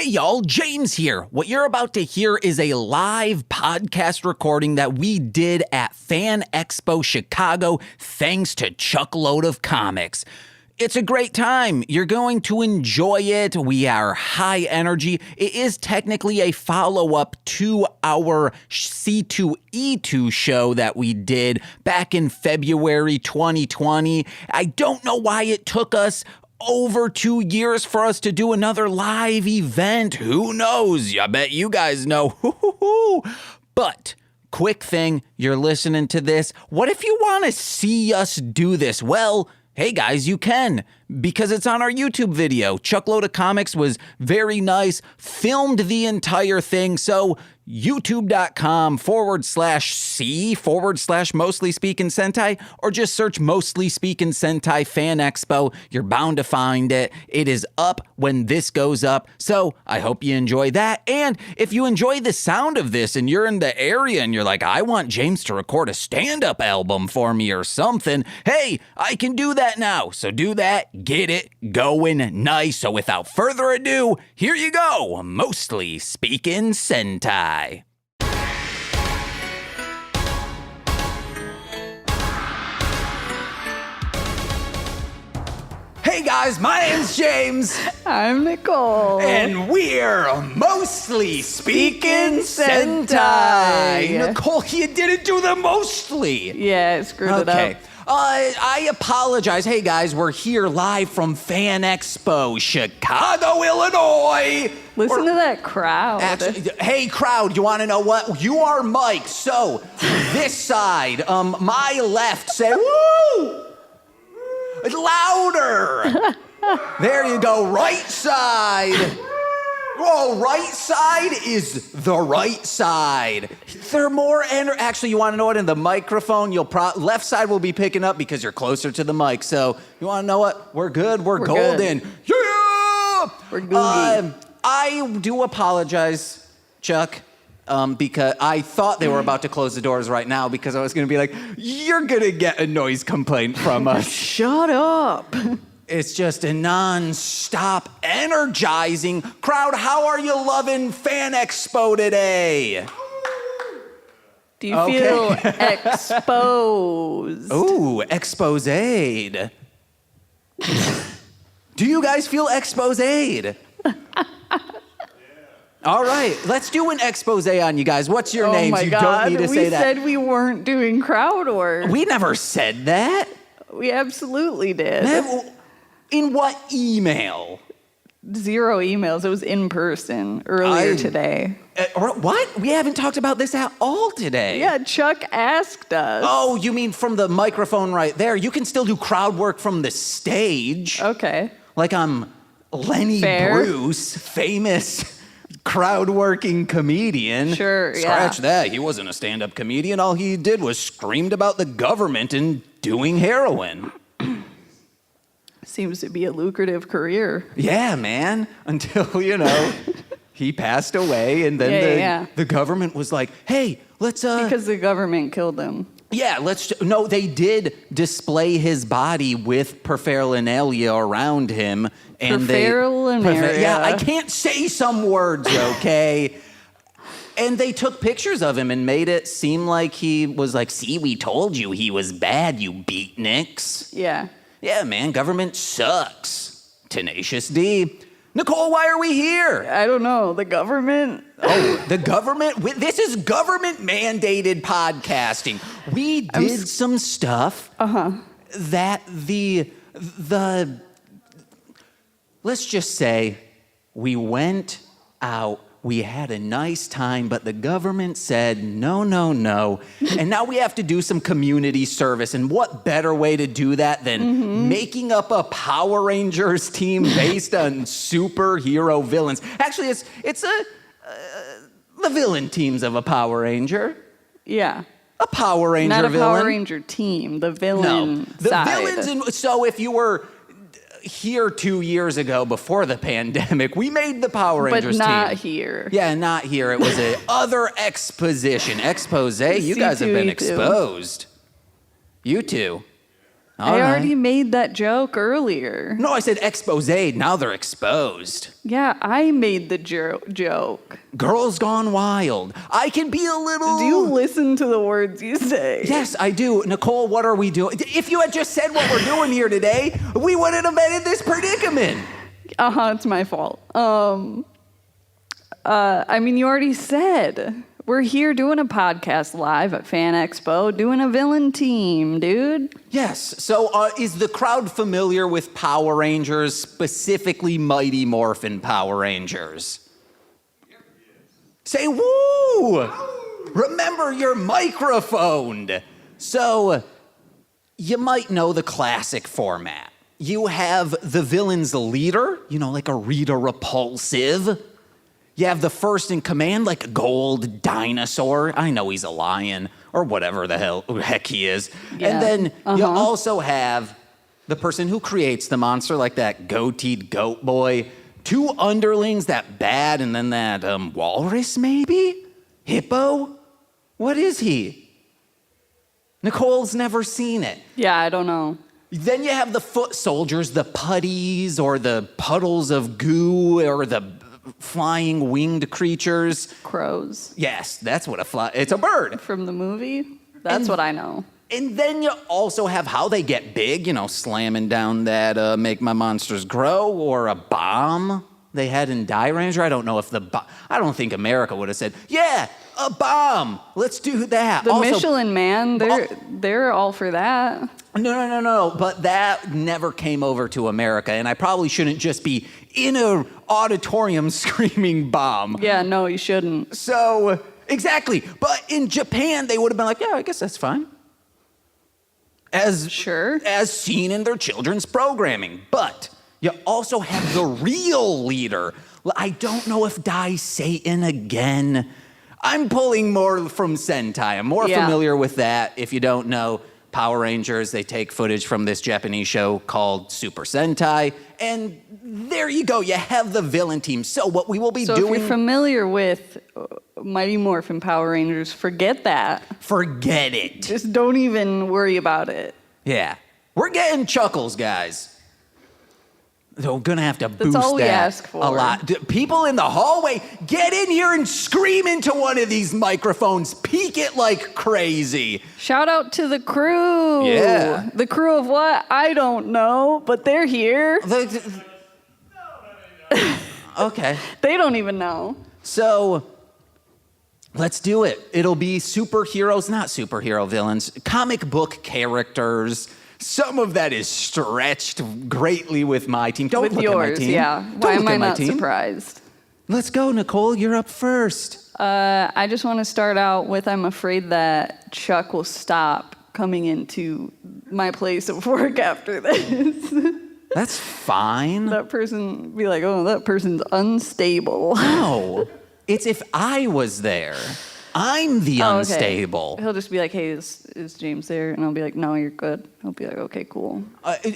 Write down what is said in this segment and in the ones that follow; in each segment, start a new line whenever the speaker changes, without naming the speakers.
y'all, James here. What you're about to hear is a live podcast recording that we did at Fan Expo Chicago thanks to Chuckload of Comics. It's a great time. You're going to enjoy it. We are high energy. It is technically a follow-up to our C2E2 show that we did back in February 2020. I don't know why it took us over 2 years for us to do another live event. Who knows? I bet you guys know. But quick thing, you're listening to this. What if you want to see us do this? Well, hey guys, you can, because it's on our YouTube video. Chuckload of Comics was very nice, filmed the entire thing, so youtube.com/C/Mostly Speakin Sentai, or just search Mostly Speakin Sentai Fan Expo. You're bound to find it. It is up when this goes up, so I hope you enjoy that. And if you enjoy the sound of this and you're in the area and you're like, I want James to record a stand-up album for me or something, hey, I can do that now. So do that, get it going nice. So without further ado, here you go, Mostly Speakin Sentai. Hey guys, my name's James.
I'm Nicole.
And we're Mostly Speakin Sentai. Nicole, you didn't do the mostly.
Yeah, I screwed it up.
I apologize. Hey guys, we're here live from Fan Expo, Chicago, Illinois.
Listen to that crowd.
Actually, hey crowd, you want to know what? You are Mike. So this side, my left, say woo! Louder. There you go. Right side. Oh, right side is the right side. They're more actually, you want to know what? In the microphone, left side will be picking up because you're closer to the mic. So you want to know what? We're good. We're golden.
Good.
Yeah.
We're gooey.
I do apologize, Chuck. Because I thought they were about to close the doors right now because I was going to be like, you're going to get a noise complaint from us.
Shut up.
It's just a non-stop energizing crowd. How are you loving Fan Expo today?
Do you feel exposed?
Ooh, exposed. Do you guys feel exposed? All right, let's do an expose on you guys. What's your names?
My
you
God.
Don't need to say that.
We said we weren't doing crowd work.
We never said that.
We absolutely did.
In what email?
0 emails. It was in person earlier today.
What? We haven't talked about this at all today.
Yeah, Chuck asked us.
Oh, you mean from the microphone right there? You can still do crowd work from the stage.
Okay.
Like I'm Lenny Bruce, famous crowd working comedian.
Sure, yeah.
Scratch that. He wasn't a stand-up comedian. All he did was screamed about the government and doing heroin.
Seems to be a lucrative career.
Yeah, man. Until, he passed away, and then the government was like, hey, let's...
Because the government killed him.
Yeah, no, they did display his body with paraphernalia around him. And
paraphernalia.
I can't say some words, okay? And they took pictures of him and made it seem like he was like, see, we told you he was bad, you beatniks.
Yeah.
Yeah, man, government sucks. Tenacious D. Nicole, why are we here?
I don't know. The government?
Oh, the government? This is government-mandated podcasting. We did some stuff that let's just say we went out, we had a nice time, but the government said, no, no, no. And now we have to do some community service. And what better way to do that than making up a Power Rangers team based on superhero villains? Actually, it's the villain teams of a Power Ranger.
Yeah.
A Power Ranger villain.
Not a Power Ranger team, the villain side.
Villains, so if you were here 2 years ago before the pandemic, we made the Power Rangers team.
But not here.
Yeah, not here. It was a other exposition. Expose. You guys have been exposed. You two.
I already made that joke earlier.
No, I said expose. Now they're exposed.
Yeah, I made the joke.
Girls Gone Wild. I can be a little...
Do you listen to the words you say?
Yes, I do. Nicole, what are we doing? If you had just said what we're doing here today, we wouldn't have been in this predicament.
It's my fault. I mean, you already said... We're here doing a podcast live at Fan Expo, doing a villain team, dude.
Yes. So is the crowd familiar with Power Rangers, specifically Mighty Morphin Power Rangers? Yes. Say woo! Remember your microphone. So you might know the classic format. You have the villain's leader, like a Rita Repulsive. You have the first in command, like a gold dinosaur. I know he's a lion or whatever the heck he is. Yeah. And then you also have the person who creates the monster, like that goateed goat boy. 2 underlings, that bat, and then that walrus, maybe? Hippo? What is he? Nicole's never seen it.
Yeah, I don't know.
Then you have the foot soldiers, the putties or the puddles of goo or the flying winged creatures.
Crows.
Yes, that's what it's a bird.
From the movie? That's what I know.
And then you also have how they get big, slamming down that Make My Monsters Grow, or a bomb they had in Die Ranger. I don't know if I don't think America would have said, yeah, a bomb. Let's do that.
The also, Michelin Man, they're all for that.
No. But that never came over to America, and I probably shouldn't just be in an auditorium screaming bomb.
Yeah, no, you shouldn't.
So, exactly. But in Japan, they would have been like, yeah, I guess that's fine. As seen in their children's programming. But you also have the real leader. I don't know if Dai Satan again. I'm pulling more from Sentai. I'm more familiar with that. If you don't know, Power Rangers, they take footage from this Japanese show called Super Sentai. And there you go. You have the villain team. So what we will be doing...
So if you're familiar with Mighty Morphin Power Rangers, forget that.
Forget it.
Just don't even worry about it.
Yeah. We're getting chuckles, guys. So we're going to have to boost
That's all we
that
ask for.
A lot. People in the hallway, get in here and scream into one of these microphones. Peek it like crazy.
Shout out to the crew.
Yeah.
The crew of what? I don't know, but they're here.
Okay.
They don't even know.
So let's do it. It'll be superheroes, not superhero villains, comic book characters. Some of that is stretched greatly with my team. Don't look at my team.
Yeah. Why am I not surprised?
Let's go, Nicole. You're up first.
I just want to start out with, I'm afraid that Chuck will stop coming into my place of work after this.
That's fine.
That person be like, oh, that person's unstable.
No. It's if I was there. I'm the unstable.
Okay. He'll just be like, hey, is James there? And I'll be like, no, you're good. He'll be like, okay, cool.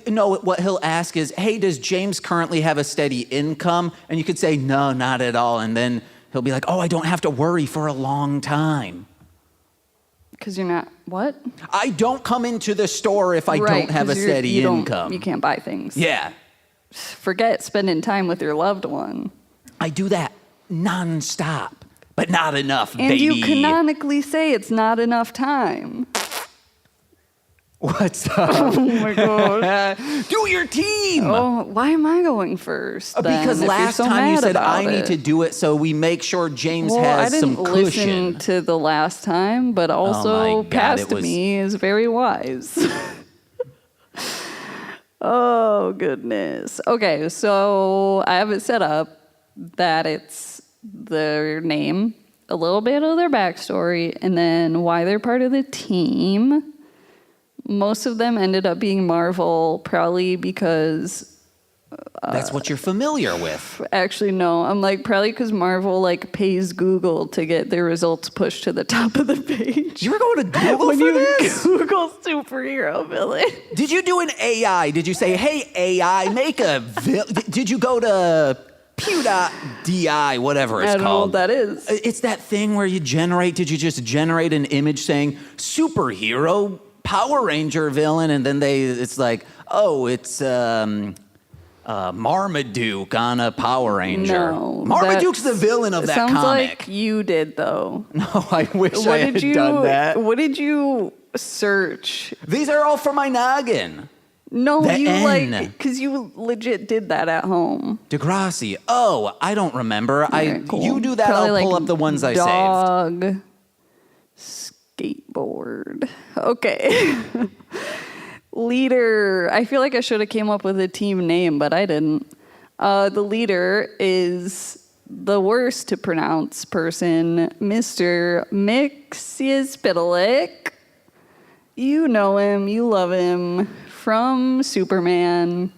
No, what he'll ask is, hey, does James currently have a steady income? And you could say, no, not at all. And then he'll be like, oh, I don't have to worry for a long time.
Because you're not, what?
I don't come into the store if I don't have a steady income.
You can't buy things.
Yeah.
Forget spending time with your loved one.
I do that nonstop. But not enough,
and
baby.
And you canonically say it's not enough time.
What's up?
Oh, my God.
Do your team.
Oh, why am I going first, then,
because last time you said I need to do it, so we make sure James has some cushion.
I didn't listen to the last time, but also past me is very wise. Oh, goodness. Okay, so I have it set up that it's their name, a little bit of their backstory, and then why they're part of the team. Most of them ended up being Marvel, probably because...
that's what you're familiar with.
Actually, no. I'm like, probably because Marvel pays Google to get their results pushed to the top of the page.
You were going to Google for this?
Google superhero villain.
Did you do an AI? Did you say, hey, AI, make a... Did you go to... Pew.di, whatever it's called.
I don't know what that is.
It's that thing where did you just generate an image saying superhero Power Ranger villain, and then it's like, oh, it's Marmaduke on a Power Ranger.
No,
Marmaduke's the villain of that
sounds
comic.
like you did, though.
No, I wish I had done that.
What did you search?
These are all from my noggin.
No,
The
you
N.
because you legit did that at home.
Degrassi. Oh, I don't remember.
Okay, cool.
You do that.
Probably
I'll pull up the ones I saved.
Dog, skateboard. Okay. Leader. I feel like I should have came up with a team name, but I didn't. The leader is the worst to pronounce person, Mr. Mxyzptlk. You know him, you love him from Superman.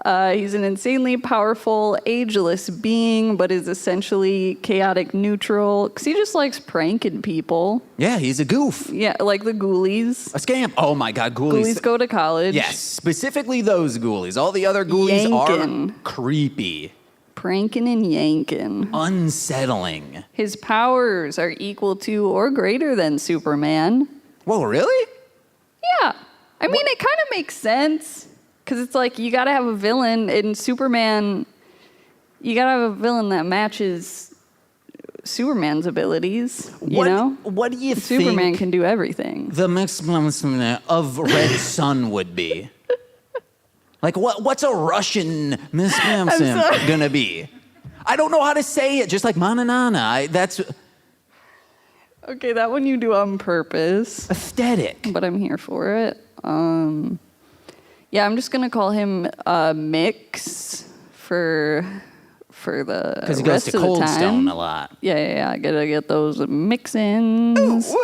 He's an insanely powerful, ageless being, but is essentially chaotic neutral because he just likes pranking people.
Yeah, he's a goof.
Yeah, like the Ghoulies.
A scamp. Oh my God, ghoulies.
Ghoulies go to college.
Yes, specifically those ghoulies. All the other ghoulies
Yankin'.
are creepy.
Pranking and yanking.
Unsettling.
His powers are equal to or greater than Superman.
Whoa, really?
Yeah. I mean, it kind of makes sense. Because it's like, you got to have a villain in Superman. You got to have a villain that matches Superman's abilities, you know?
What do you think
Superman can do everything.
the mix of Red Sun would be? Like, what's a Russian Miss Mamsim gonna be? I don't know how to say it, just like Mananana. That's
Okay, that one you do on purpose.
aesthetic.
But I'm here for it. Yeah, I'm just going to call him Mix for the
Because he goes
rest
to
of the
Cold
time.
Stone a lot.
Yeah, I gotta get those mix-ins.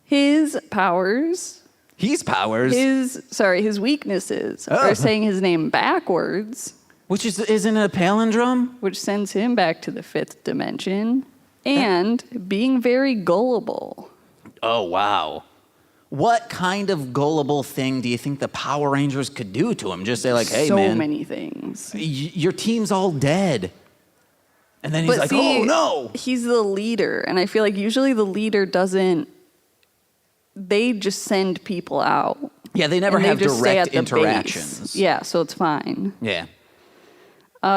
His powers.
He's powers.
His weaknesses are saying his name backwards,
Which isn't it a palindrome?
which sends him back to the 5th dimension, and being very gullible.
Oh, wow. What kind of gullible thing do you think the Power Rangers could do to him? Just say like, hey, man.
So many things.
Your team's all dead. And then he's like,
see,
oh, no.
He's the leader, and I feel like usually the leader doesn't. They just send people out.
Yeah, they never
and
have
they just stay
direct
at the
interactions.
base. Yeah, so it's fine.
Yeah.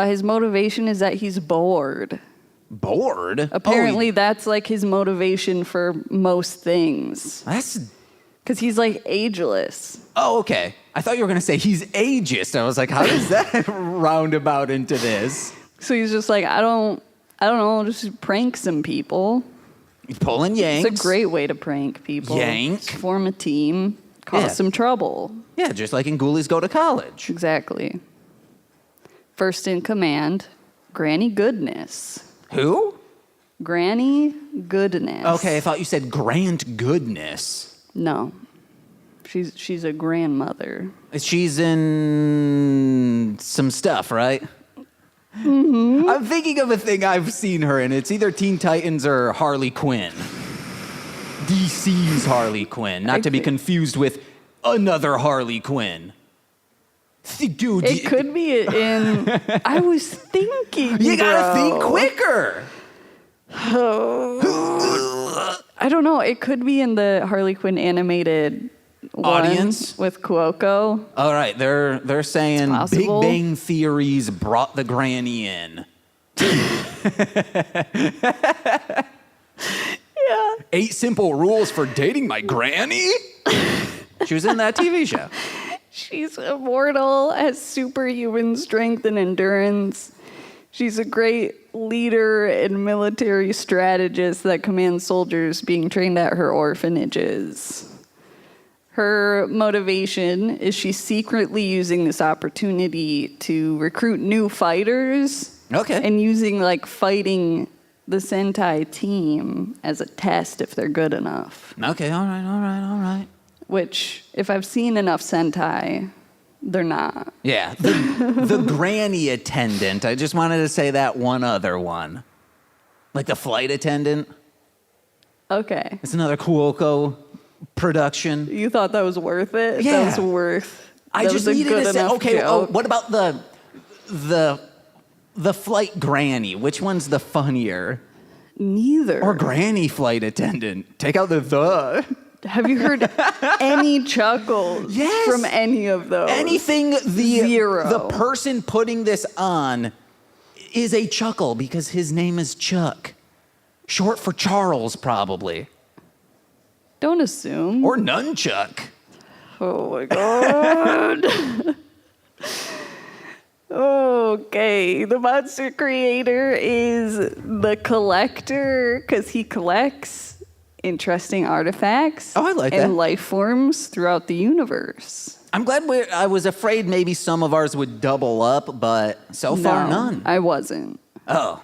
His motivation is that he's bored.
Bored?
Apparently, that's like his motivation for most things.
That's...
Because he's like ageless.
Oh, okay. I thought you were going to say he's ageist. I was like, how does that roundabout into this?
So he's just like, I don't know, just prank some people.
He's pulling yanks.
It's a great way to prank people.
Yank.
Just form a team, cause some trouble.
Yeah, just like in Ghoulies Go to College.
Exactly. First in command, Granny Goodness.
Who?
Granny Goodness.
Okay, I thought you said Grant Goodness.
No. She's a grandmother.
She's in some stuff, right? Mm-hmm. I'm thinking of a thing I've seen her in. It's either Teen Titans or Harley Quinn. DC's Harley Quinn, not to be confused with another Harley Quinn. See, dude,
It could be in. I was thinking.
you gotta think
bro.
quicker.
I don't know. It could be in the Harley Quinn animated
Audience?
one with Cuoco.
All right, they're saying Big
possible.
Bang Theories brought the granny in.
Yeah.
8 simple rules for dating my granny. She was in that TV show.
She's immortal, has superhuman strength and endurance. She's a great leader and military strategist that commands soldiers being trained at her orphanages. Her motivation is she's secretly using this opportunity to recruit new fighters.
Okay.
And using like fighting the Sentai team as a test if they're good enough.
Okay, all right.
Which, if I've seen enough Sentai, they're not.
Yeah, the granny attendant. I just wanted to say that one other one. Like the flight attendant.
Okay.
It's another Cuoco production.
You thought that was worth it?
Yeah.
That was worth.
I
that
just
was a
needed
good
to say,
enough
okay,
joke.
what about the flight granny? Which one's the funnier?
Neither.
Or granny flight attendant? Take out the.
Have you heard any chuckles
Yes.
from any of those?
Anything
Zero.
the person putting this on is a chuckle because his name is Chuck. Short for Charles, probably.
Don't assume.
Or Nunchuck.
Oh my god. Okay, the monster creator is the collector because he collects interesting artifacts
Oh, I like
and
that.
life forms throughout the universe.
I'm glad I was afraid maybe some of ours would double up, but so far
No,
none.
I wasn't.
Oh.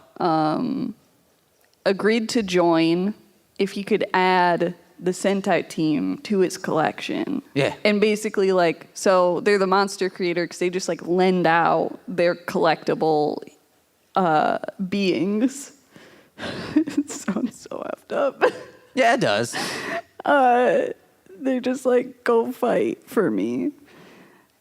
Agreed to join if he could add the Sentai team to his collection.
Yeah.
And basically, like, so they're the monster creator because they just, like, lend out their collectible beings. It sounds so effed up.
Yeah, it does.
They just, like, go fight for me.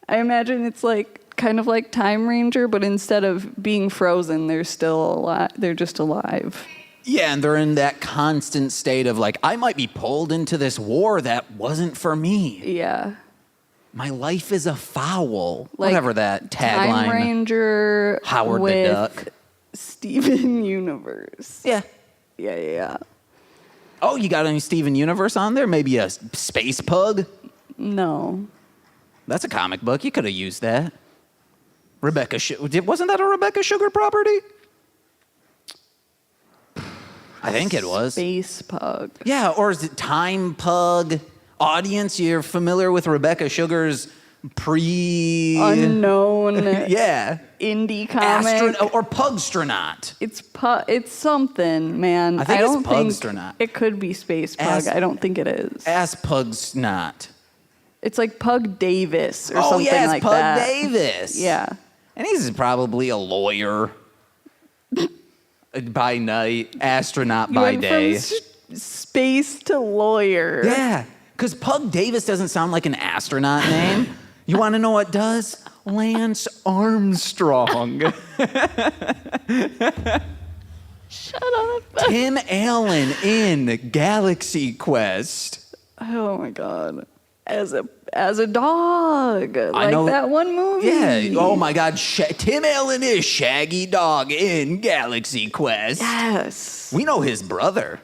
I imagine it's, like, kind of like Time Ranger, but instead of being frozen, they're still alive. They're just alive.
Yeah, and they're in that constant state of like, I might be pulled into this war that wasn't for me.
Yeah.
My life is a foul.
Like
Whatever that
Time
tagline.
Ranger
Howard the
with
Duck.
Steven Universe.
Yeah.
Yeah.
Oh, you got any Steven Universe on there? Maybe a space pug?
No.
That's a comic book. You could have used that. Wasn't that a Rebecca Sugar property? I think it was.
Space Pug.
Yeah, or is it Time Pug? Audience, you're familiar with Rebecca Sugar's
Unknown
yeah.
indie comic.
Or Pugstronaut.
It's something, man.
I think it's
don't think
Pugstronaut.
it could be Space Pug. I don't think it is.
Ass Pugsnot.
It's like Pug Davis or
Oh,
something
yes,
like
Pug
that.
Davis.
Yeah.
And he's probably a lawyer by night, astronaut
You
by
went
day.
from space to lawyer.
Yeah, because Pug Davis doesn't sound like an astronaut name. You want to know what does? Lance Armstrong.
Shut up.
Tim Allen in Galaxy Quest.
Oh my god. As a dog. Like
know.
that one movie.
Yeah. Oh my God. Tim Allen is Shaggy Dog in Galaxy Quest.
Yes.
We know his brother.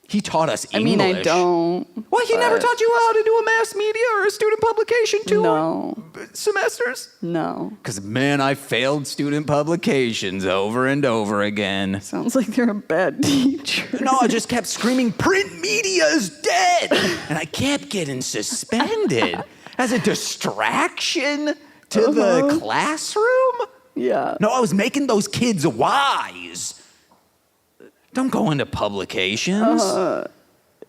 He taught us English.
I mean, I don't.
Well, he never taught you how to do a mass media or a student publication tour?
No.
Semesters?
No.
Because, man, I failed student publications over and over again.
Sounds like you're a bad teacher.
No, I just kept screaming, print media is dead! And I kept getting suspended as a distraction to the classroom.
Yeah.
No, I was making those kids wise. Don't go into publications.
That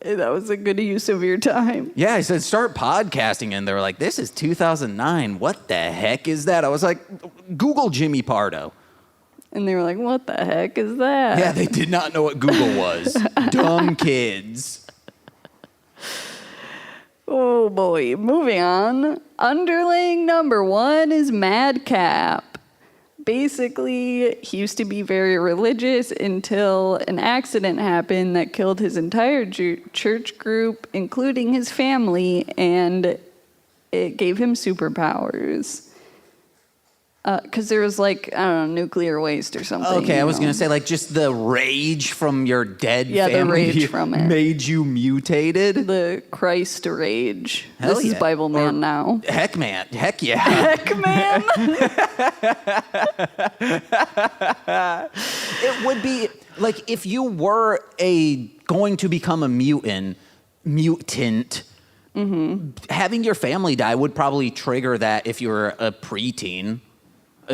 was a good use of your time.
Yeah, I said, start podcasting. And they were like, this is 2009. What the heck is that? I was like, Google Jimmy Pardo.
And they were like, what the heck is that?
Yeah, they did not know what Google was. Dumb kids.
Oh boy. Moving on. Underling number 1 is Madcap. Basically, he used to be very religious until an accident happened that killed his entire church group, including his family, and it gave him superpowers. Because there was, like, I don't know, nuclear waste or something.
Okay, I was going to say, like, just the rage from your dead
Yeah, the
family
rage from it.
made you mutated.
The Christ rage.
Hell
This is
yeah.
Bible Man now.
Heck, man. Heck yeah.
Heck, man.
It would be, like, if you were going to become a mutant, having your family die would probably trigger that if you were a preteen.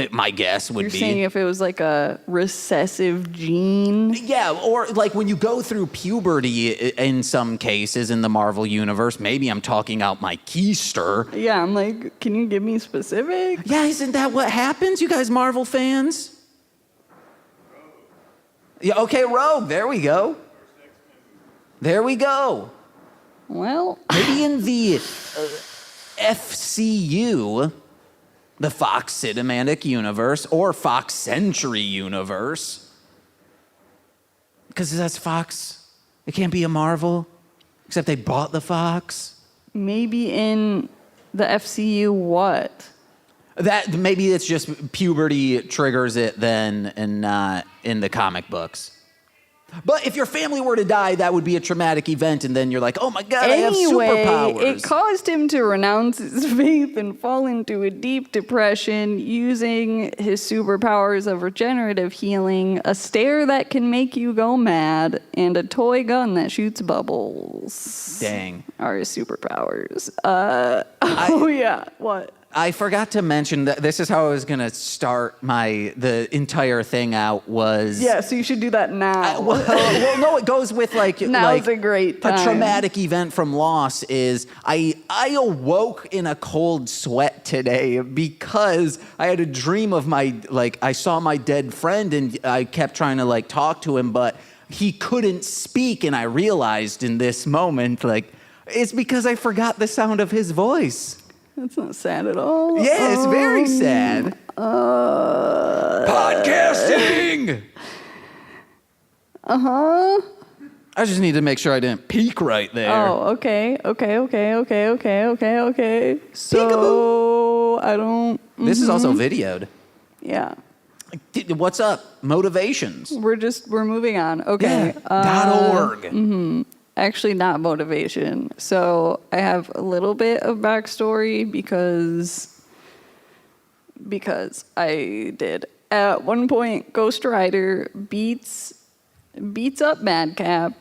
My guess would
You're
be.
saying if it was like a recessive gene?
Yeah, or like when you go through puberty in some cases in the Marvel universe, maybe I'm talking out my keister.
Yeah, I'm like, can you give me specific?
Yeah, isn't that what happens, you guys Marvel fans? Yeah, okay, Rogue, there we go. There we go.
Well,
Maybe in the FCU, the Fox Cinematic Universe, or Fox Century Universe. Because that's Fox. It can't be a Marvel. Except they bought the fox.
Maybe in the FCU what?
That maybe it's just puberty triggers it then and not in the comic books. But if your family were to die, that would be a traumatic event, and then you're like, oh my God, I have superpowers.
It caused him to renounce his faith and fall into a deep depression using his superpowers of regenerative healing, a stare that can make you go mad, and a toy gun that shoots bubbles.
Dang.
Are his superpowers. Yeah, what?
I forgot to mention that this is how I was going to start the entire thing out was...
Yeah, so you should do that now.
Well, no, it goes with
Now's a great time.
A traumatic event from loss is I awoke in a cold sweat today because I had a dream of I saw my dead friend and I kept trying to talk to him, but he couldn't speak, and I realized in this moment, it's because I forgot the sound of his voice.
That's not sad at all.
Yeah, it's very sad. Podcasting!
Uh-huh.
I just need to make sure I didn't peek right there.
Oh, okay. So,
Peekaboo.
I don't...
This is also videoed.
Yeah.
What's up? Motivations.
We're moving on. Okay.
Yeah. .org.
Actually, not motivation. So I have a little bit of backstory because I did. At one point, Ghost Rider beats up Madcap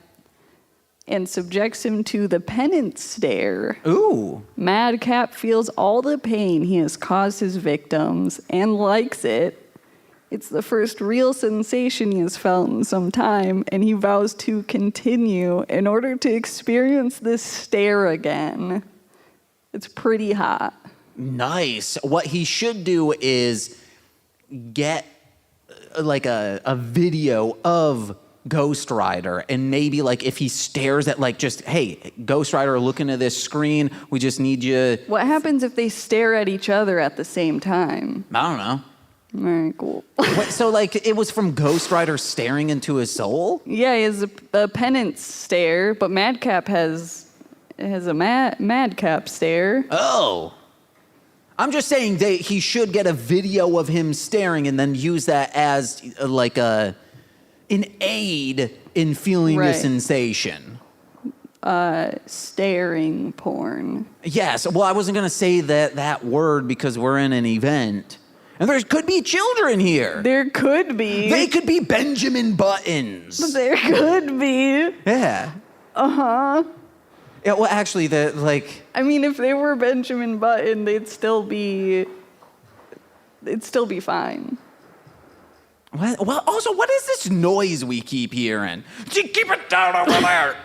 and subjects him to the penance stare.
Ooh.
Madcap feels all the pain he has caused his victims and likes it. It's the first real sensation he has felt in some time, and he vows to continue in order to experience this stare again. It's pretty hot.
Nice. What he should do is get a video of Ghost Rider, and maybe if he stares at hey, Ghost Rider, looking at this screen, we just need you.
What happens if they stare at each other at the same time?
I don't know.
All right, cool.
Wait, so it was from Ghost Rider staring into his soul?
Yeah, he has a penance stare, but Madcap has a Madcap stare.
Oh. I'm just saying he should get a video of him staring and then use that as an aid in feeling the sensation.
Staring porn.
Yes. Well, I wasn't going to say that word because we're in an event. And there could be children here.
There could be.
They could be Benjamin Buttons.
There could be.
Yeah.
Uh-huh.
Yeah, well, actually,
I mean, if they were Benjamin Button, they'd still be fine.
What? Well, also, what is this noise we keep hearing? Keep it down over there.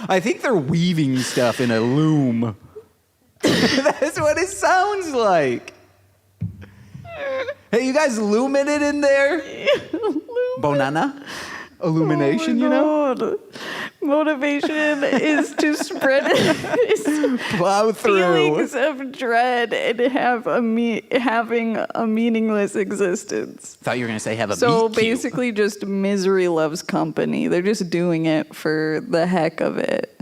I think they're weaving stuff in a loom. That's what it sounds like. Hey, you guys illuminate in there? Bonana? Illumination, you know?
Motivation is to spread
plow through
feelings of dread and having a meaningless existence.
Thought you were going to say have a
So
meet cute.
basically just misery loves company. They're just doing it for the heck of it.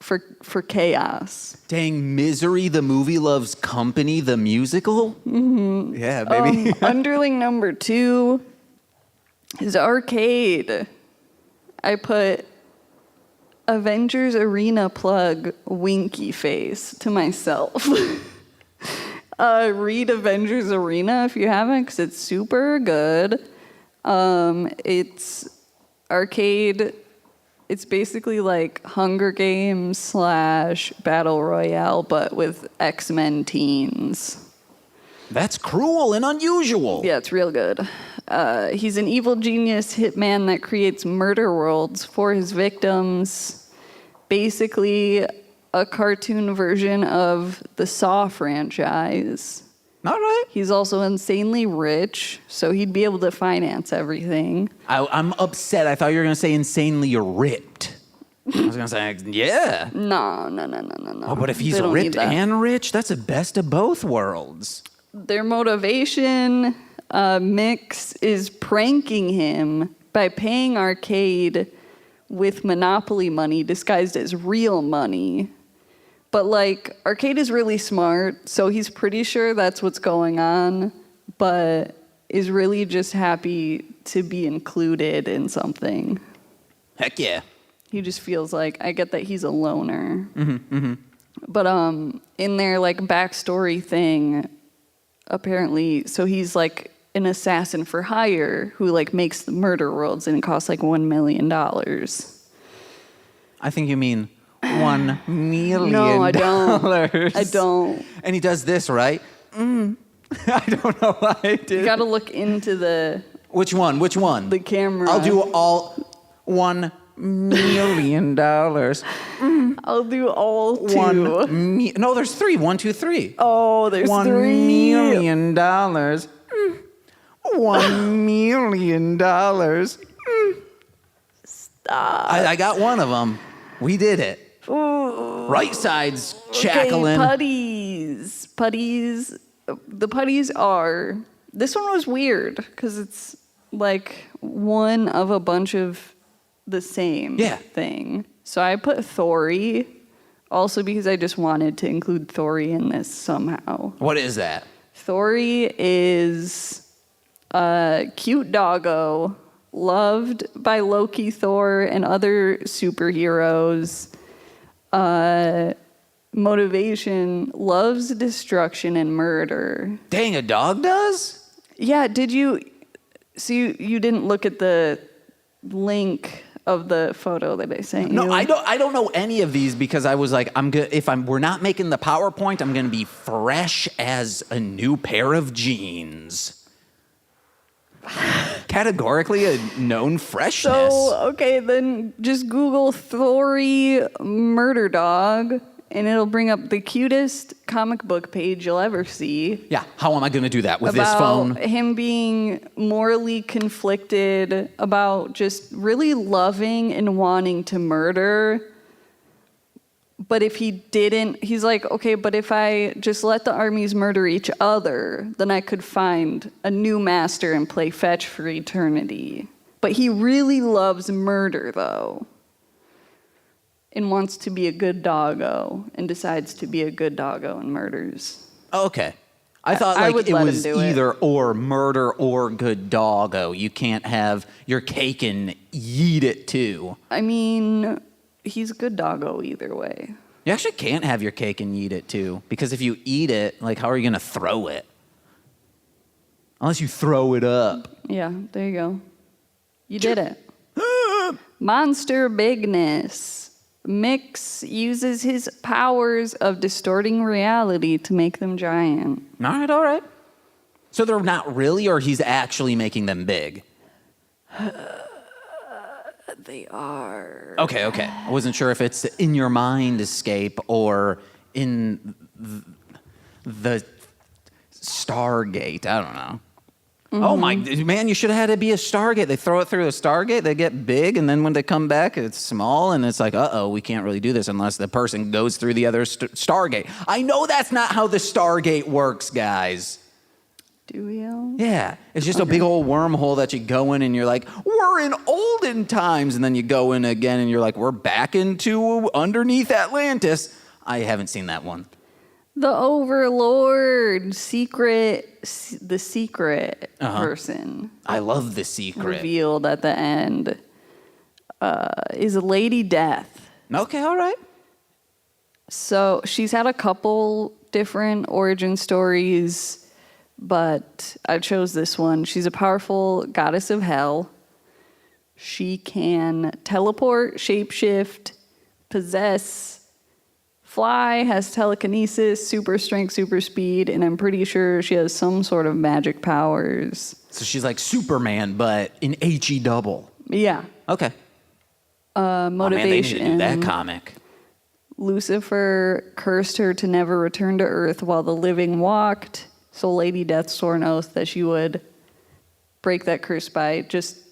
For chaos.
Dang, Misery, the movie loves company, the musical? Mm-hmm. Yeah, baby.
Underling number 2 is arcade. I put Avengers Arena plug winky face to myself. Read Avengers Arena if you haven't, because it's super good. It's arcade. It's basically like Hunger Games / Battle Royale, but with X-Men teens.
That's cruel and unusual.
Yeah, it's real good. He's an evil genius hitman that creates murder worlds for his victims. Basically, a cartoon version of the Saw franchise.
All right.
He's also insanely rich, so he'd be able to finance everything.
I'm upset. I thought you were going to say insanely ripped. I was going to say, yeah.
No.
Oh, but if he's ripped and rich, that's the best of both worlds.
Their motivation mix is pranking him by paying Arcade with Monopoly money disguised as real money. But, like, Arcade is really smart, so he's pretty sure that's what's going on, but is really just happy to be included in something.
Heck yeah.
He just feels like, I get that he's a loner. But in their, like, backstory thing, apparently, so he's, like, an assassin for hire who, like, makes the murder worlds, and it costs, like, $1 million.
I think you mean $1 million.
No, I don't. I don't.
And he does this, right? I don't know why I did.
You gotta look into the...
Which one?
The camera.
I'll do all $1 million.
I'll do all two.
No, there's three. 1, 2, 3.
Oh, there's
$1
three.
million. $1 million.
Stop.
I got one of them. We did it.
Ooh.
Right side's cackling.
Okay, putties. The putties are... This one was weird because it's like one of a bunch of the same thing. So I put Thori, also because I just wanted to include Thori in this somehow.
What is that?
Thori is a cute doggo loved by Loki, Thor, and other superheroes. Motivation, loves destruction and murder.
Dang, a dog does?
Yeah, did you... So you didn't look at the link of the photo that I sent you?
No, I don't know any of these because I was like, we're not making the PowerPoint, I'm gonna be fresh as a new pair of jeans. Categorically a known freshness.
So, okay, then just Google Thori murder dog, and it'll bring up the cutest comic book page you'll ever see.
Yeah, how am I going to do that with this phone?
About him being morally conflicted, about just really loving and wanting to murder. But if he didn't, he's like, okay, but if I just let the armies murder each other, then I could find a new master and play fetch for eternity. But he really loves murder, though, and wants to be a good doggo, and decides to be a good doggo and murders.
Okay. I thought like it was either or murder or good doggo. You can't have your cake and eat it too.
I mean, he's a good doggo either way.
You actually can't have your cake and eat it too, because if you eat it, like how are you going to throw it? Unless you throw it up.
Yeah, there you go. You did it. Monster bigness. Mix uses his powers of distorting reality to make them giant.
All right. So they're not really, or he's actually making them big?
They are.
Okay. I wasn't sure if it's in your mind escape or in the Stargate. I don't know. Mm-hmm. Oh my man, you should have had it be a Stargate. They throw it through a Stargate, they get big, and then when they come back, it's small, and it's like, we can't really do this unless the person goes through the other Stargate. I know that's not how the Stargate works, guys.
Do you?
Yeah, it's just a big old wormhole that you go in, and you're like, we're in olden times, and then you go in again, and you're like, we're back into underneath Atlantis. I haven't seen that one.
The Overlord, the secret person.
I love The Secret.
Revealed at the end is Lady Death.
Okay, all right.
So she's had a couple different origin stories, but I chose this one. She's a powerful goddess of hell. She can teleport, shapeshift, possess, fly, has telekinesis, super strength, super speed, and I'm pretty sure she has some sort of magic powers.
So she's like Superman, but in HE double.
Yeah.
Okay.
Motivation.
Oh, man, they need to do that comic.
Lucifer cursed her to never return to Earth while the living walked. So Lady Death swore an oath that she would break that curse by just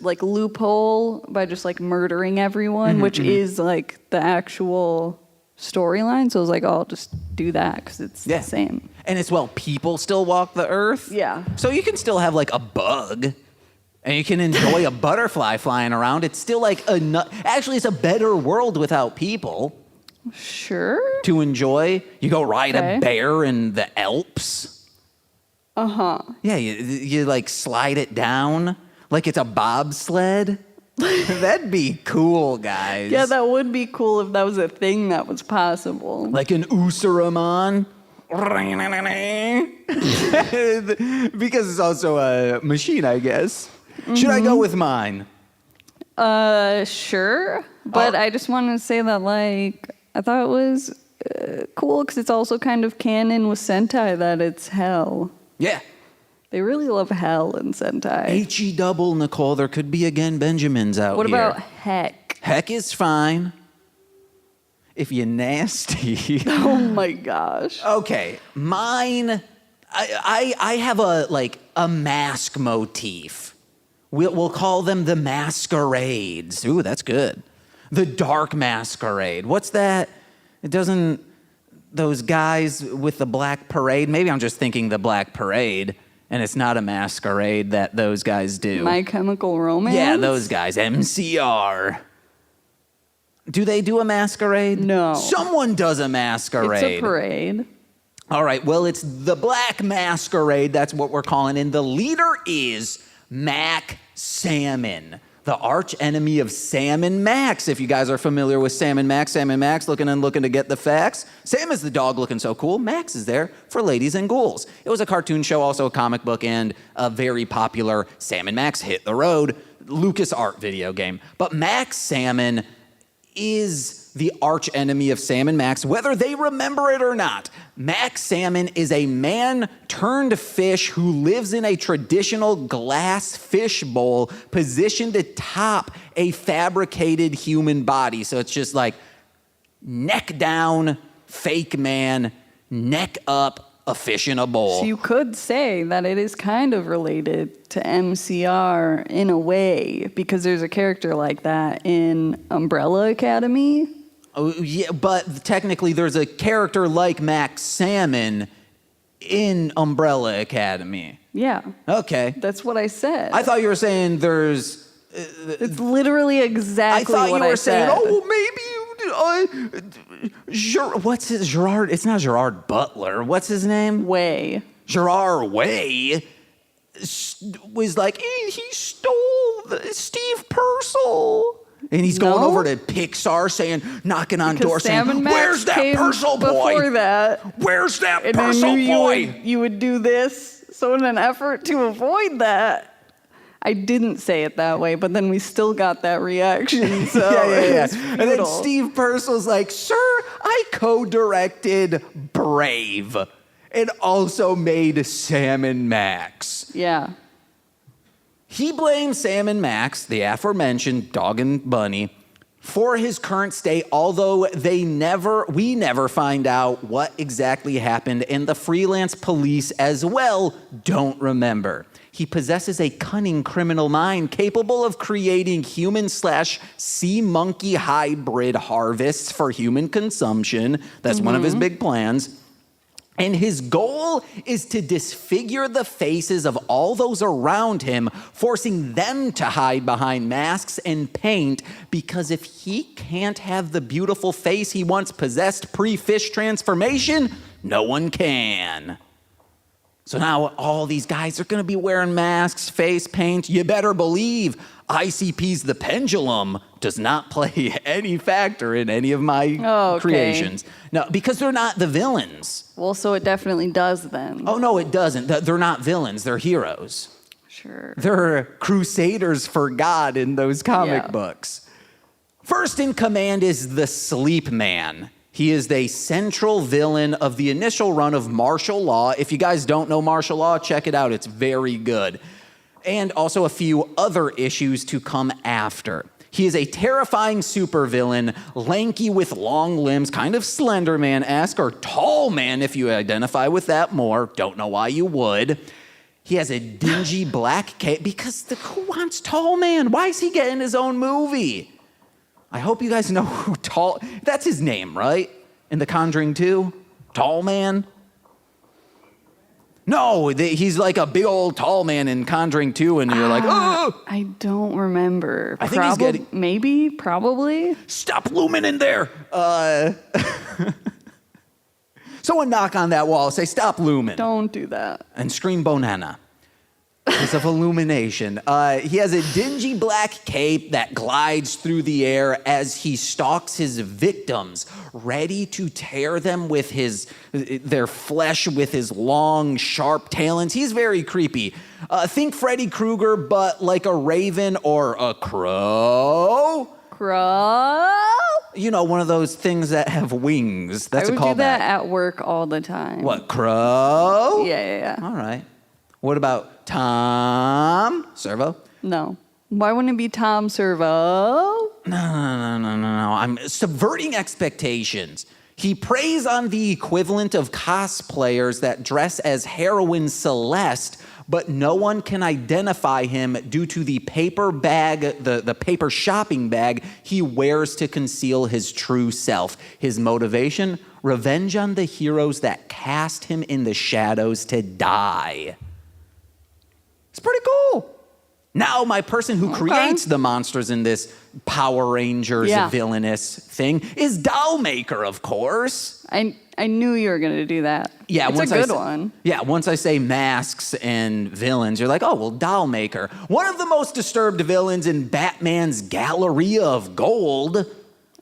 like loophole by just like murdering everyone, which is like the actual storyline. So I was like, I'll just do that because it's the same.
And it's, people still walk the earth?
Yeah.
So you can still have like a bug. And you can enjoy a butterfly flying around. It's still like actually, it's a better world without people.
Sure.
To enjoy. You go ride
Okay.
a bear in the Alps.
Uh-huh.
Yeah, you like slide it down like it's a bobsled. That'd be cool, guys.
Yeah, that would be cool if that was a thing that was possible.
Like an Usaramon. Because it's also a machine, I guess. Should I go with mine?
Sure. But I just wanted to say that, like, I thought it was cool because it's also kind of canon with Sentai that it's hell.
Yeah.
They really love hell in Sentai.
H-E double, Nicole. There could be again Benjamins out
What
here.
about heck?
Heck is fine. If you're nasty.
Oh my gosh.
Okay, mine. I have a mask motif. We'll call them the masquerades. Ooh, that's good. The dark masquerade. What's that? It doesn't. Those guys with the black parade. Maybe I'm just thinking the black parade, and it's not a masquerade that those guys do.
My Chemical Romance?
Yeah, those guys. MCR. Do they do a masquerade?
No.
Someone does a masquerade.
It's a parade.
All right, well, it's the Black Masquerade. That's what we're calling. And the leader is Mac Salmon, the arch enemy of Salmon Max. If you guys are familiar with Salmon Max looking to get the facts. Sam is the dog looking so cool. Max is there for ladies and ghouls. It was a cartoon show, also a comic book, and a very popular Salmon Max Hit the Road LucasArts video game. But Max Salmon is the arch enemy of Salmon Max, whether they remember it or not. Max Salmon is a man turned fish who lives in a traditional glass fish bowl positioned atop a fabricated human body. So it's just like neck down, fake man, neck up, a fish in a bowl.
So you could say that it is kind of related to MCR in a way, because there's a character like that in Umbrella Academy.
Oh, yeah, but technically there's a character like Max Salmon in Umbrella Academy.
Yeah.
Okay.
That's what I said.
I thought you were saying there's...
It's literally exactly
I thought
what
you were
I
saying,
said.
oh, maybe... what's his... Gerard... It's not Gerard Butler. What's his name?
Way.
Gerard Way was like, he stole Steve Purcell. And he's going
No.
over to Pixar saying, knocking on
Because
doors saying,
Salmon Max
where's that
came
Purcell boy?
Before that.
Where's that
And I
Purcell
knew
boy?
you would do this. So in an effort to avoid that, I didn't say it that way, but then we still got that reaction. So
yeah.
it's
And then
futile.
Steve Purcell's like, sir, I co-directed Brave and also made Salmon Max.
Yeah.
He blames Salmon Max, the aforementioned dog and bunny, for his current state, although we never find out what exactly happened, and the freelance police as well don't remember. He possesses a cunning criminal mind capable of creating human/sea monkey hybrid harvests for human consumption. That's one of his big plans. And his goal is to disfigure the faces of all those around him, forcing them to hide behind masks and paint, because if he can't have the beautiful face he once possessed pre-fish transformation, no one can. So now all these guys are going to be wearing masks, face paint. You better believe ICP's The Pendulum does not play any factor in any of my creations. No, because they're not the villains.
Well, so it definitely does then.
Oh, no, it doesn't. They're not villains. They're heroes.
Sure.
They're crusaders for God in those comic books. First in command is the Sleep Man. He is the central villain of the initial run of Martial Law. If you guys don't know Martial Law, check it out. It's very good. And also a few other issues to come after. He is a terrifying supervillain, lanky with long limbs, kind of Slender Man-esque, or Tall Man if you identify with that more. Don't know why you would. He has a dingy black cape, because who wants Tall Man? Why is he getting his own movie? I hope you guys know who that's his name, right? In The Conjuring 2? Tall Man? No, he's like a big old tall man in Conjuring 2, and you're like, oh!
I don't remember.
I think he's getting...
Maybe, probably.
Stop looming in there. Someone knock on that wall, say, stop looming.
Don't do that.
And scream Bonanna. Because of illumination. He has a dingy black cape that glides through the air as he stalks his victims, ready to tear them with their flesh with his long, sharp talons. He's very creepy. Think Freddy Krueger, but like a raven or a crow.
Crow?
You know, one of those things that have wings. That's a callback.
I would do that at work all the time.
What, crow?
Yeah.
All right. What about Tom Servo?
No. Why wouldn't it be Tom Servo?
No. I'm subverting expectations. He preys on the equivalent of cosplayers that dress as heroine Celeste, but no one can identify him due to the paper bag, the paper shopping bag he wears to conceal his true self. His motivation? Revenge on the heroes that cast him in the shadows to die. It's pretty cool. Now, my person who creates the monsters in this Power Rangers villainous thing is Dollmaker, of course.
I knew you were going to do that.
Yeah,
it's a good one.
Yeah, once I say masks and villains, you're like, oh, well, Dollmaker. One of the most disturbed villains in Batman's Galleria of Gold.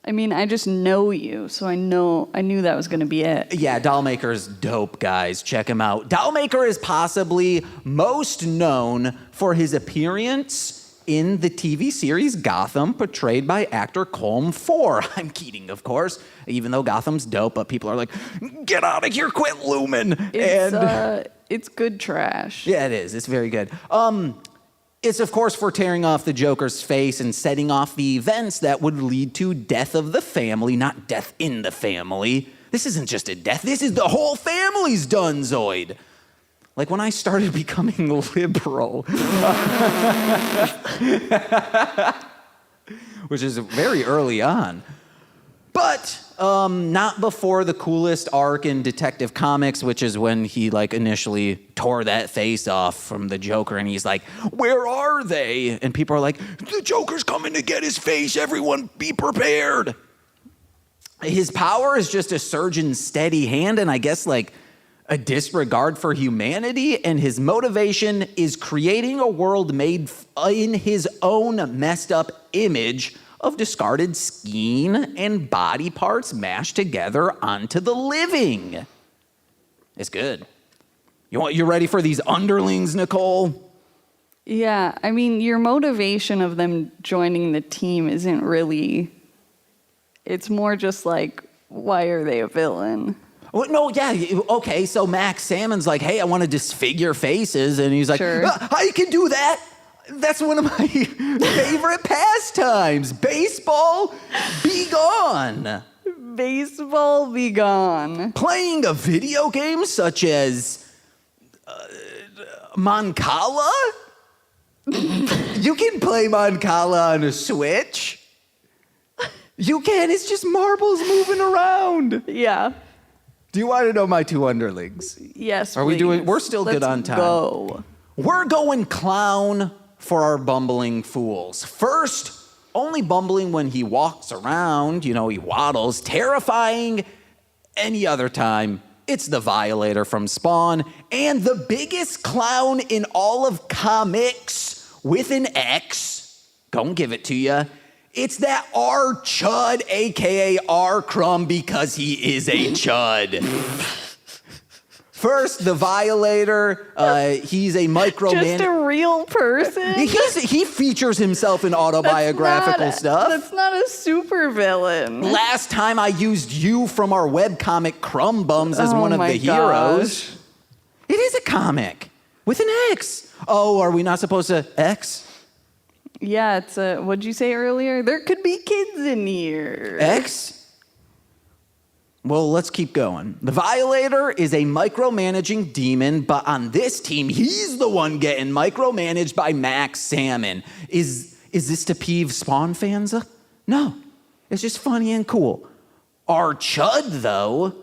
I mean, I just know you, so I knew that was going to be it.
Yeah, Dollmaker's dope, guys. Check him out. Dollmaker is possibly most known for his appearance in the TV series Gotham, portrayed by actor Colm Four. I'm kidding, of course, even though Gotham's dope, but people are like, get out of here, quit looming.
It's good trash.
Yeah, it is. It's very good. It's, of course, for tearing off the Joker's face and setting off the events that would lead to death of the family, not death in the family. This isn't just a death. This is the whole family's done, Zoid. Like when I started becoming liberal. Which is very early on. But not before the coolest arc in Detective Comics, which is when he initially tore that face off from the Joker, and he's like, where are they? And people are like, the Joker's coming to get his face, everyone be prepared. His power is just a surgeon's steady hand, and I guess a disregard for humanity, and his motivation is creating a world made in his own messed up image of discarded skin and body parts mashed together onto the living. It's good. You ready for these underlings, Nicole?
Yeah, I mean, your motivation of them joining the team isn't really... It's more just why are they a villain?
Well, no, yeah, okay, so Max Salmon's like, hey, I want to disfigure faces, and he's like,
sure.
I can do that. That's one of my favorite pastimes. Baseball, be gone.
Baseball, be gone.
Playing a video game such as Mancala? You can play Mancala on a Switch. You can, it's just marbles moving around.
Yeah.
Do you want to know my two underlings?
Yes,
Are we doing? We're still good on time.
Go.
We're going clown for our bumbling fools. First, only bumbling when he walks around, he waddles. Terrifying any other time, it's the Violator from Spawn. And the biggest clown in all of comics with an X, gonna give it to you. It's that R Chud, a.k.a. R Crumb, because he is a chud. First, the Violator, he's a
Just a real person?
He features himself in autobiographical stuff.
That's not a supervillain.
Last time I used you from our webcomic Crumb Bums as one of the heroes. It is a comic with an X. Oh, are we not supposed to X?
Yeah, it's what'd you say earlier? There could be kids in here.
X? Well, let's keep going. The Violator is a micromanaging demon, but on this team, he's the one getting micromanaged by Max Salmon. Is this to peeve Spawn fans? No, it's just funny and cool. Our Chud, though,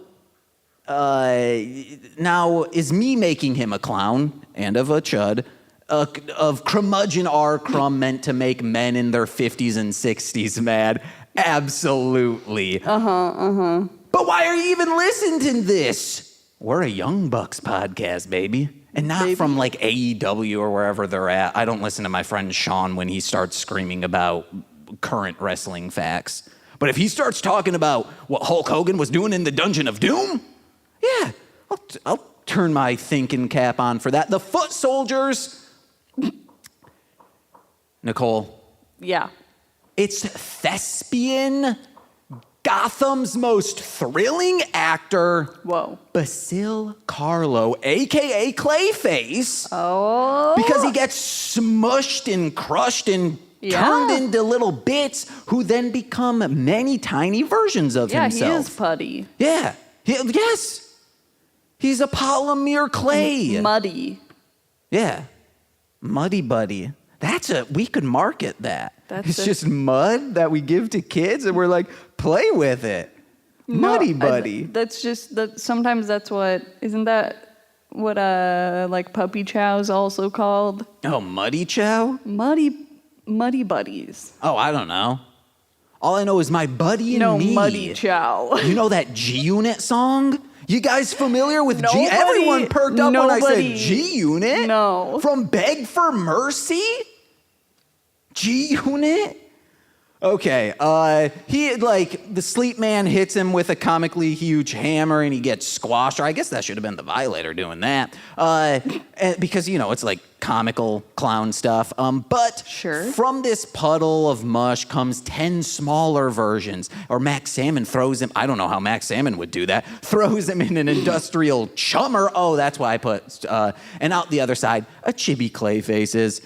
Now, is me making him a clown and of a chud, of curmudgeon R. Crumb meant to make men in their 50s and 60s mad? Absolutely. But why are you even listening to this? We're a Young Bucks podcast, baby. And not from like AEW or wherever they're at. I don't listen to my friend Sean when he starts screaming about current wrestling facts. But if he starts talking about what Hulk Hogan was doing in the Dungeon of Doom, yeah, I'll turn my thinking cap on for that. The Foot Soldiers. Nicole.
Yeah.
It's thespian, Gotham's most thrilling actor.
Whoa.
Basil Carlo, a.k.a. Clayface.
Oh.
Because he gets smushed and crushed and turned into little bits who then become many tiny versions of himself.
Yeah, he is putty.
Yeah. Yes. He's a polymer clay.
Muddy.
Yeah. Muddy Buddy. We could market that. It's just mud that we give to kids and we're like, play with it. Muddy Buddy.
Sometimes that's what, isn't that what like puppy chow's also called?
Oh, Muddy Chow?
Muddy buddies.
Oh, I don't know. All I know is my buddy and me.
No, Muddy Chow.
You know that G-Unit song? You guys familiar with G? Everyone perked up when I said G-Unit.
No.
From Beg for Mercy? G-Unit? Okay, the sleep man hits him with a comically huge hammer and he gets squashed, or I guess that should have been the Violator doing that. Because, it's like comical clown stuff. But
sure.
From this puddle of mush comes 10 smaller versions. Or Max Salmon throws him, I don't know how Max Salmon would do that, throws him in an industrial chummer. Oh, that's why I put, and out the other side, a chibi Clayfaces.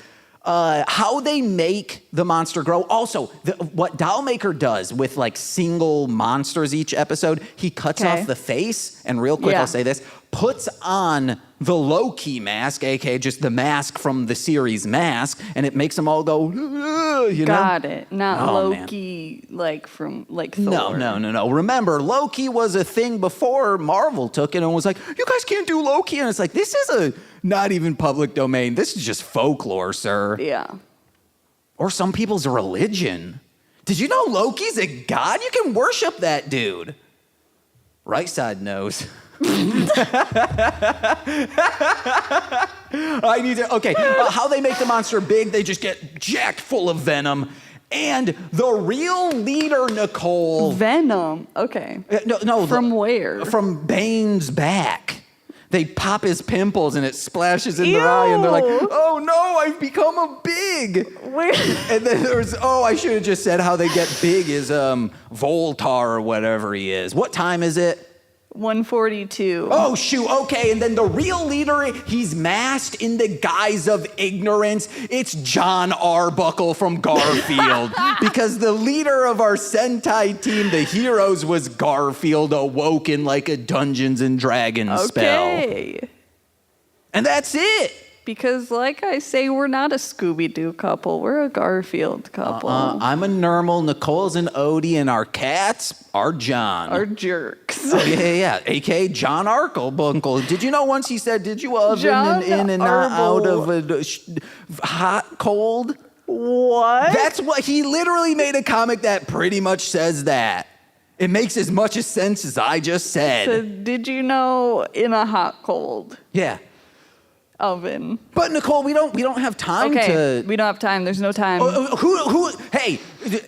How they make the monster grow. Also, what Dollmaker does with like single monsters each episode, he cuts off the face, and real quick I'll say this, puts on the Loki mask, aka just the mask from the series Mask, and it makes them all go,
Got it. Not Loki, man. Like from like Thor.
No. Remember, Loki was a thing before Marvel took it and was like, you guys can't do Loki. And it's like, this is not even public domain. This is just folklore, sir.
Yeah.
Or some people's religion. Did you know Loki's a god? You can worship that dude. Right side knows. How they make the monster big, they just get jacked full of venom. And the real leader, Nicole.
Venom? Okay.
No.
From where?
From Bane's back. They pop his pimples and it splashes in their eye and they're like, oh no, I've become a big.
Where?
And then I should have just said how they get big is Voltar or whatever he is. What time is it?
142.
Oh, shoot. Okay. And then the real leader, he's masked in the guise of ignorance. It's John Arbuckle from Garfield. Because the leader of our Sentai team, the heroes, was Garfield awoken like a Dungeons and Dragons spell.
Okay.
And that's it.
Because, like I say, we're not a Scooby-Doo couple. We're a Garfield couple.
I'm a Nermal, Nicole's an Odie, and our cats are John.
Our jerks.
Oh, yeah. A.K.A. John Arbuckle. Did you know once he said, did you oven in and not out of a hot, cold?
What?
That's what, he literally made a comic that pretty much says that. It makes as much sense as I just said.
So did you know in a hot, cold?
Yeah.
Oven.
But Nicole, we don't have time to.
We don't have time. There's no time.
Hey,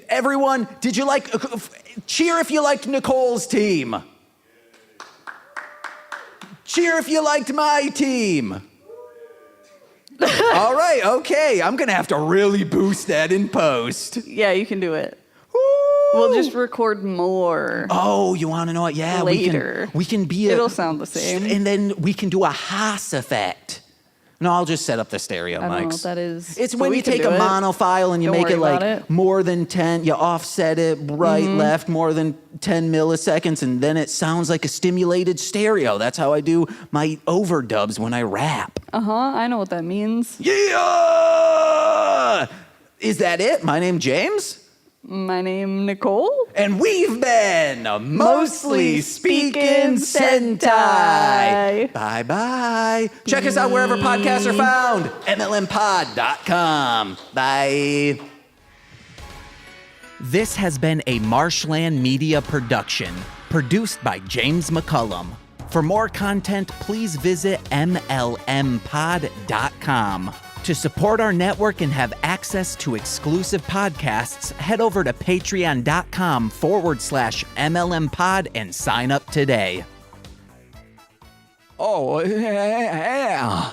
everyone, did you like? Cheer if you liked Nicole's team. Cheer if you liked my team. All right, okay. I'm gonna have to really boost that in post.
Yeah, you can do it.
Woo!
We'll just record more.
Oh, you want to know what? Yeah,
later.
We can be.
It'll sound the same.
And then we can do a Haas effect. No, I'll just set up the stereo mics.
I don't know what that is.
It's when you take a monofile and you make it like more than 10, you offset it right, left, more than 10 milliseconds, and then it sounds like a stimulated stereo. That's how I do my overdubs when I rap.
I know what that means.
Yeah! Is that it? My name James?
My name Nicole.
And we've been Mostly Speakin' Sentai. Bye-bye. Check us out wherever podcasts are found. MLMpod.com. Bye. This has been a Marshland Media production, produced by James McCollum. For more content, please visit MLMpod.com. To support our network and have access to exclusive podcasts, head over to patreon.com/MLMpod and sign up today. Oh, yeah.